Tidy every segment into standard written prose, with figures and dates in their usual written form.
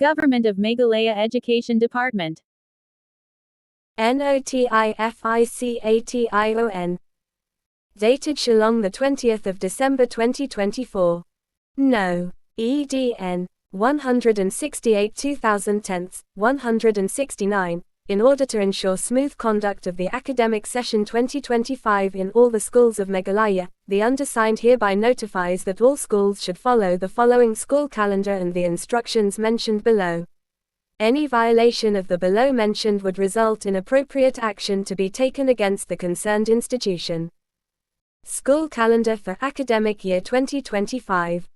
Government of Meghalaya Education Department. NOTIFICATION. Dated Shillong the 20th of December 2024. No. EDN 168 2010, 169. In order to ensure smooth conduct of the academic session 2025 in all the schools of Meghalaya, the undersigned hereby notifies that all schools should follow the following school calendar and the instructions mentioned below. Any violation of the below mentioned would result in appropriate action to be taken against the concerned institution. School calendar for academic year 2025.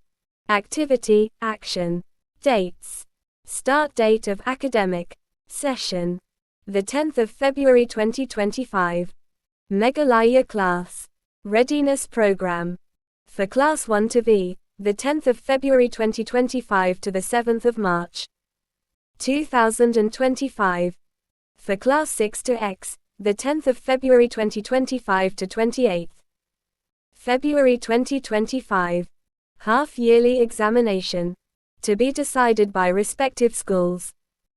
Activity, action. Dates. Start date of academic session. The 10th of February 2025. Meghalaya Class Readiness Program. For Class 1 to V, the 10th of February 2025 to the 7th of March 2025. For Class 6 to X, the 10th of February 2025 to 28th February 2025. Half-yearly examination. To be decided by respective schools.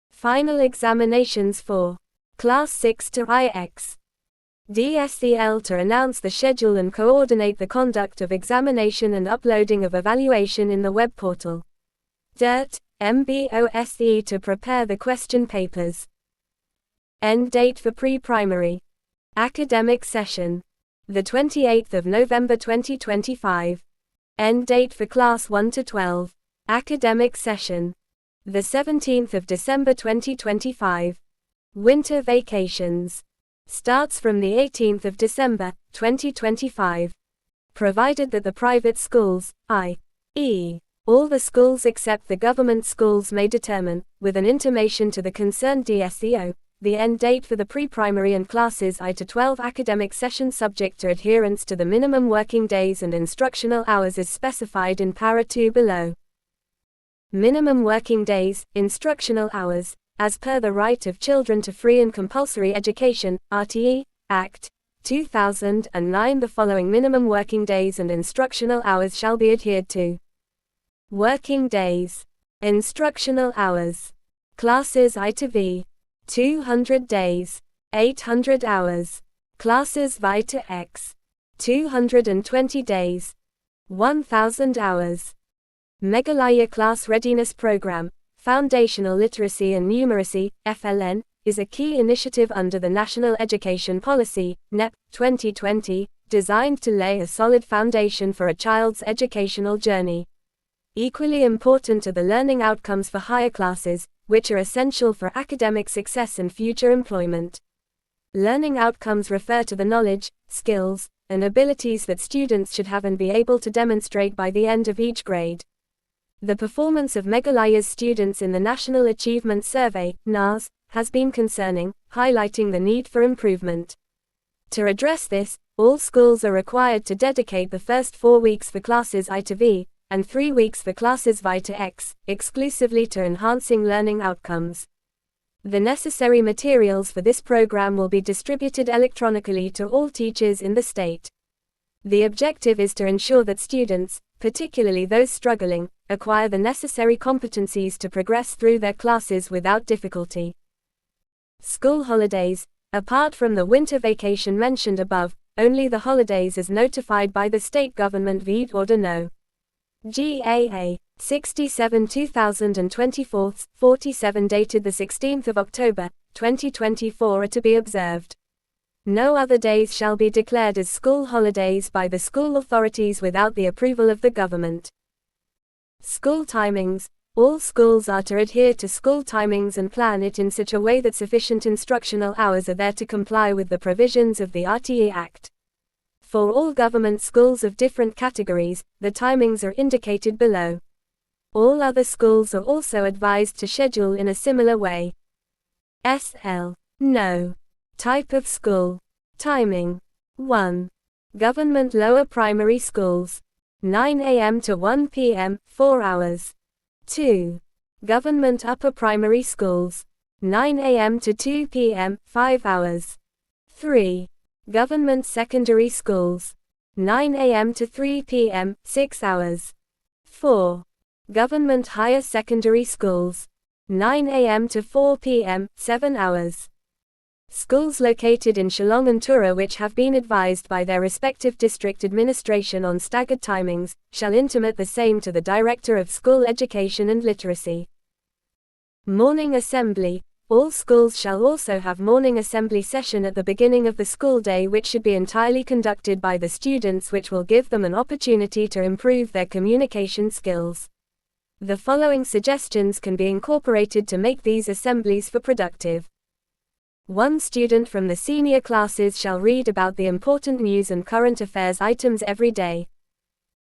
Final examinations for Class 6 to IX. DSEL to announce the schedule and coordinate the conduct of examination and uploading of evaluation in the web portal. DIRT, MBOSE to prepare the question papers. End date for pre-primary academic session. The 28th of November 2025. End date for Class 1 to 12 academic session. The 17th of December 2025. Winter vacations. Starts from the 18th of December, 2025. Provided that the private schools, i.e., all the schools except the government schools may determine, with an intimation to the concerned DSEO, the end date for the pre-primary and classes I to 12 academic session subject to adherence to the minimum working days and instructional hours as specified in Para 2 below. Minimum working days, instructional hours, as per the Right of Children to Free and Compulsory Education, RTE, Act, 2009. The following minimum working days and instructional hours shall be adhered to. Working days. Instructional hours. Classes I to V. 200 days. 800 hours. Classes Vi to X. 220 days. 1000 hours. Meghalaya Class Readiness Program, Foundational Literacy and Numeracy, FLN, is a key initiative under the National Education Policy, NEP, 2020, designed to lay a solid foundation for a child's educational journey. Equally important are the learning outcomes for higher classes, which are essential for academic success and future employment. Learning outcomes refer to the knowledge, skills, and abilities that students should have and be able to demonstrate by the end of each grade. The performance of Meghalaya's students in the National Achievement Survey, NAS, has been concerning, highlighting the need for improvement. To address this, all schools are required to dedicate the first 4 weeks for classes I to V, and 3 weeks for classes Vi to X, exclusively to enhancing learning outcomes. The necessary materials for this program will be distributed electronically to all teachers in the state. The objective is to ensure that students, particularly those struggling, acquire the necessary competencies to progress through their classes without difficulty. School holidays. Apart from the winter vacation mentioned above, only the holidays as notified by the state government via Order No. GAA 67 2024, 47 dated the 16th of October, 2024 are to be observed. No other days shall be declared as school holidays by the school authorities without the approval of the government. School timings. All schools are to adhere to school timings and plan it in such a way that sufficient instructional hours are there to comply with the provisions of the RTE Act. For all government schools of different categories, the timings are indicated below. All other schools are also advised to schedule in a similar way. SL. No. Type of school. Timing. 1. Government lower primary schools. 9 a.m. to 1 p.m., 4 hours. 2. Government upper primary schools. 9 a.m. to 2 p.m., 5 hours. 3. Government secondary schools. 9 a.m. to 3 p.m., 6 hours. 4. Government higher secondary schools. 9 a.m. to 4 p.m., 7 hours. Schools located in Shillong and Tura which have been advised by their respective district administration on staggered timings, shall intimate the same to the Director of School Education and Literacy. Morning Assembly. All schools shall also have morning assembly session at the beginning of the school day, which should be entirely conducted by the students, which will give them an opportunity to improve their communication skills. The following suggestions can be incorporated to make these assemblies for productive. One student from the senior classes shall read about the important news and current affairs items every day.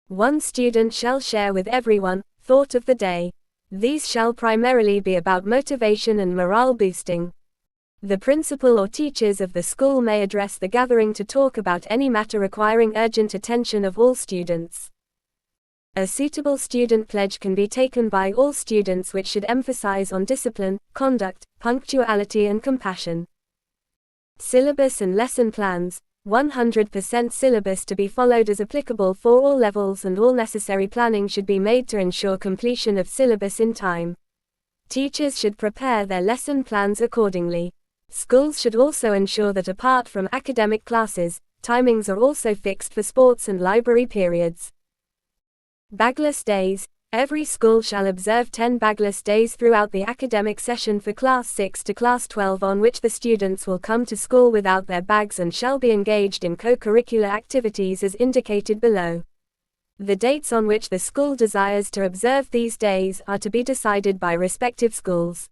One student shall share with everyone thought of the day. These shall primarily be about motivation and morale boosting. The principal or teachers of the school may address the gathering to talk about any matter requiring urgent attention of all students. A suitable student pledge can be taken by all students, which should emphasize on discipline, conduct, punctuality and compassion. Syllabus and lesson plans. 100% syllabus to be followed as applicable for all levels, and all necessary planning should be made to ensure completion of syllabus in time. Teachers should prepare their lesson plans accordingly. Schools should also ensure that apart from academic classes, timings are also fixed for sports and library periods. Bagless days. Every school shall observe 10 bagless days throughout the academic session for Class 6 to Class 12, on which the students will come to school without their bags and shall be engaged in co-curricular activities as indicated below. The dates on which the school desires to observe these days are to be decided by respective schools.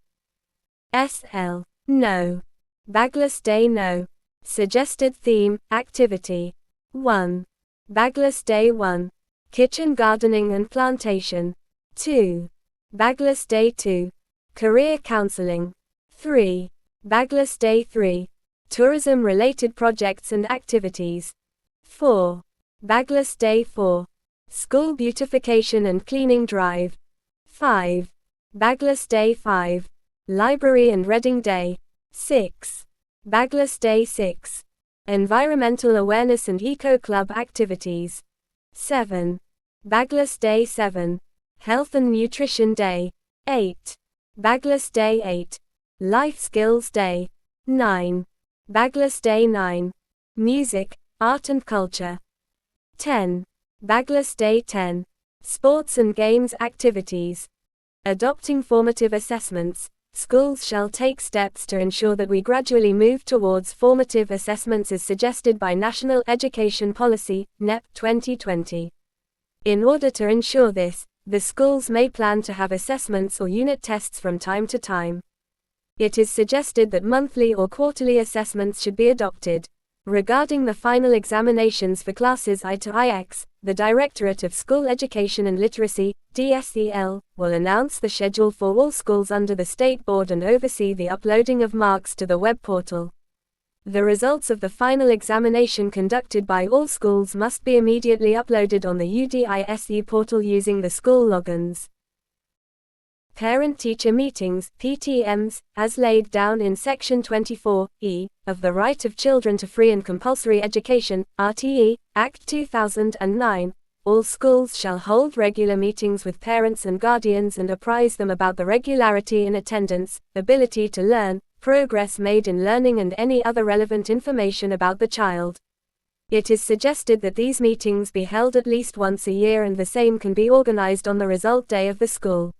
SL. No. Bagless day. No. Suggested theme, activity. 1. Bagless day 1. Kitchen gardening and plantation. 2. Bagless day 2. Career counseling. 3. Bagless day 3. Tourism-related projects and activities. 4. Bagless day 4. School beautification and cleaning drive. 5. Bagless day 5. Library and reading day. 6. Bagless day 6. Environmental awareness and eco-club activities. 7. Bagless day 7. Health and nutrition day. 8. Bagless day 8. Life skills day. 9. Bagless day 9. Music, art and culture. 10. Bagless day 10. Sports and games activities. Adopting formative assessments. Schools shall take steps to ensure that we gradually move towards formative assessments as suggested by National Education Policy, NEP 2020. In order to ensure this, the schools may plan to have assessments or unit tests from time to time. It is suggested that monthly or quarterly assessments should be adopted. Regarding the final examinations for classes I to IX, the Directorate of School Education and Literacy, DSEL, will announce the schedule for all schools under the State Board and oversee the uploading of marks to the web portal. The results of the final examination conducted by all schools must be immediately uploaded on the UDISE portal using the school logins. Parent-teacher meetings, PTMs, as laid down in Section 24(e) of the Right of Children to Free and Compulsory Education, RTE, Act 2009, all schools shall hold regular meetings with parents and guardians and apprise them about the regularity in attendance, ability to learn, progress made in learning and any other relevant information about the child. It is suggested that these meetings be held at least once a year, and the same can be organized on the result day of the school.